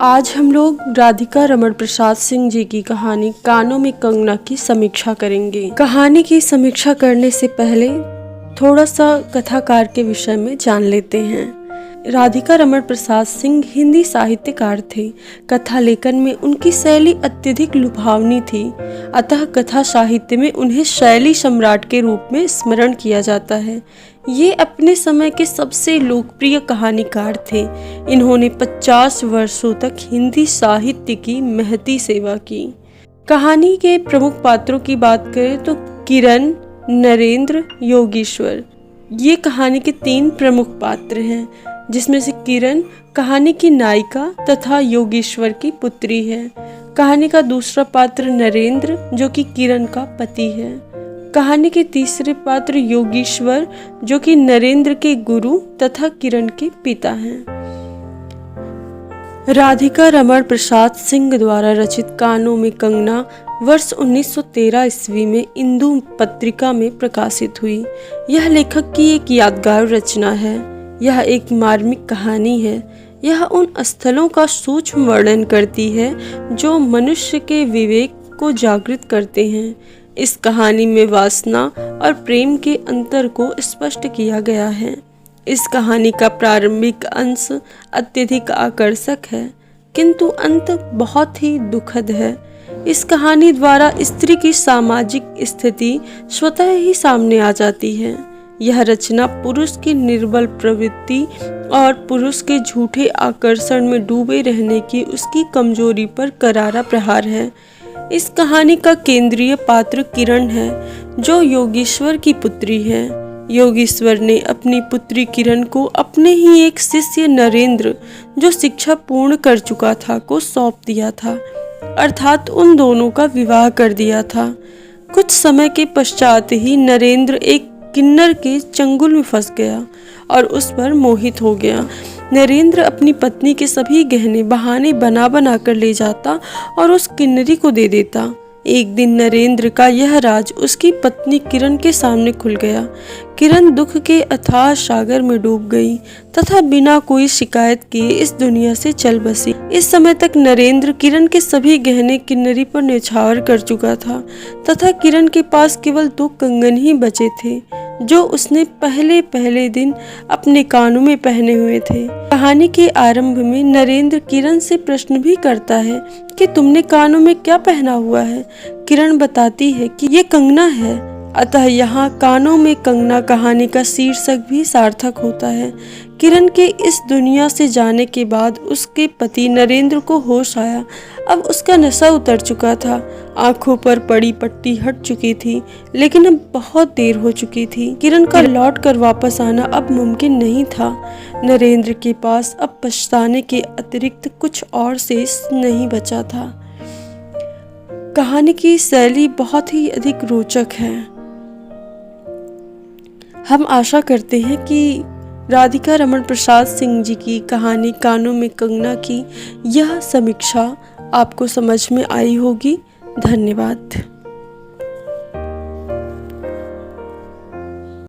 आज हम लोग राधिका रमण प्रसाद सिंह जी की कहानी कानों में कंगना की समीक्षा करेंगे। कहानी की समीक्षा करने से पहले थोड़ा सा कथाकार के विषय में जान लेते हैं। राधिका रमण प्रसाद सिंह हिंदी साहित्यकार थे। कथा लेखन में उनकी शैली अत्यधिक लुभावनी थी, अतः कथा साहित्य में उन्हें शैली सम्राट के रूप में स्मरण किया जाता है। ये अपने समय के सबसे लोकप्रिय कहानीकार थे। इन्होंने 50 वर्षों तक हिंदी साहित्य की महती सेवा की। कहानी के प्रमुख पात्रों की बात करें तो किरण, नरेंद्र, योगेश्वर ये कहानी के 3 प्रमुख पात्र हैं, जिसमें से किरण कहानी की नायिका तथा योगेश्वर की पुत्री है। कहानी का दूसरा पात्र नरेंद्र जो कि किरण का पति है। कहानी के तीसरे पात्र योगेश्वर जो कि नरेंद्र के गुरु तथा किरण के पिता हैं। राधिका रमण प्रसाद सिंह द्वारा रचित कानों में कंगना वर्ष 1913 ईस्वी में इंदु पत्रिका में प्रकाशित हुई। यह लेखक की एक यादगार रचना है। यह एक मार्मिक कहानी है। यह उन स्थलों का सूक्ष्म वर्णन करती है जो मनुष्य के विवेक को जागृत करते हैं। इस कहानी में वासना और प्रेम के अंतर को स्पष्ट किया गया है। इस कहानी का प्रारंभिक अंश अत्यधिक आकर्षक है, किंतु अंत बहुत ही दुखद है। इस कहानी द्वारा स्त्री की सामाजिक स्थिति स्वतः ही सामने आ जाती है। यह रचना पुरुष की निर्बल प्रवृत्ति और पुरुष के झूठे आकर्षण में डूबे रहने की उसकी कमजोरी पर करारा प्रहार है। इस कहानी का केंद्रीय पात्र किरण है, जो योगेश्वर की पुत्री है। योगेश्वर ने अपनी पुत्री किरण को अपने ही एक शिष्य नरेंद्र, जो शिक्षा पूर्ण कर चुका था, को सौंप दिया था, अर्थात उन दोनों का विवाह कर दिया था। कुछ समय के पश्चात ही नरेंद्र एक किन्नर के चंगुल में फंस गया और उस पर मोहित हो गया। नरेंद्र अपनी पत्नी के सभी गहने बहाने बना बना कर ले जाता और उस किन्नरी को दे देता। एक दिन नरेंद्र का यह राज उसकी पत्नी किरण के सामने खुल गया। किरण दुख के अथाह सागर में डूब गई तथा बिना कोई शिकायत किए इस दुनिया से चल बसी। इस समय तक नरेंद्र किरण के सभी गहने किन्नरी पर न्यौछावर कर चुका था तथा किरण के पास केवल 2 कंगन ही बचे थे, जो उसने पहले दिन अपने कानों में पहने हुए थे। कहानी के आरंभ में नरेंद्र किरण से प्रश्न भी करता है कि तुमने कानों में क्या पहना हुआ है। किरण बताती है कि ये कंगना है। अतः यहाँ कानों में कंगना कहानी का शीर्षक भी सार्थक होता है। किरण के इस दुनिया से जाने के बाद उसके पति नरेंद्र को होश आया। अब उसका नशा उतर चुका था, आंखों पर पड़ी पट्टी हट चुकी थी, लेकिन अब बहुत देर हो चुकी थी। किरण का लौट कर वापस आना अब मुमकिन नहीं था। नरेंद्र के पास अब पछताने के अतिरिक्त कुछ और शेष नहीं बचा था। कहानी की शैली बहुत ही अधिक रोचक है। हम आशा करते हैं कि राधिका रमण प्रसाद सिंह जी की कहानी कानों में कंगना की यह समीक्षा आपको समझ में आई होगी। धन्यवाद।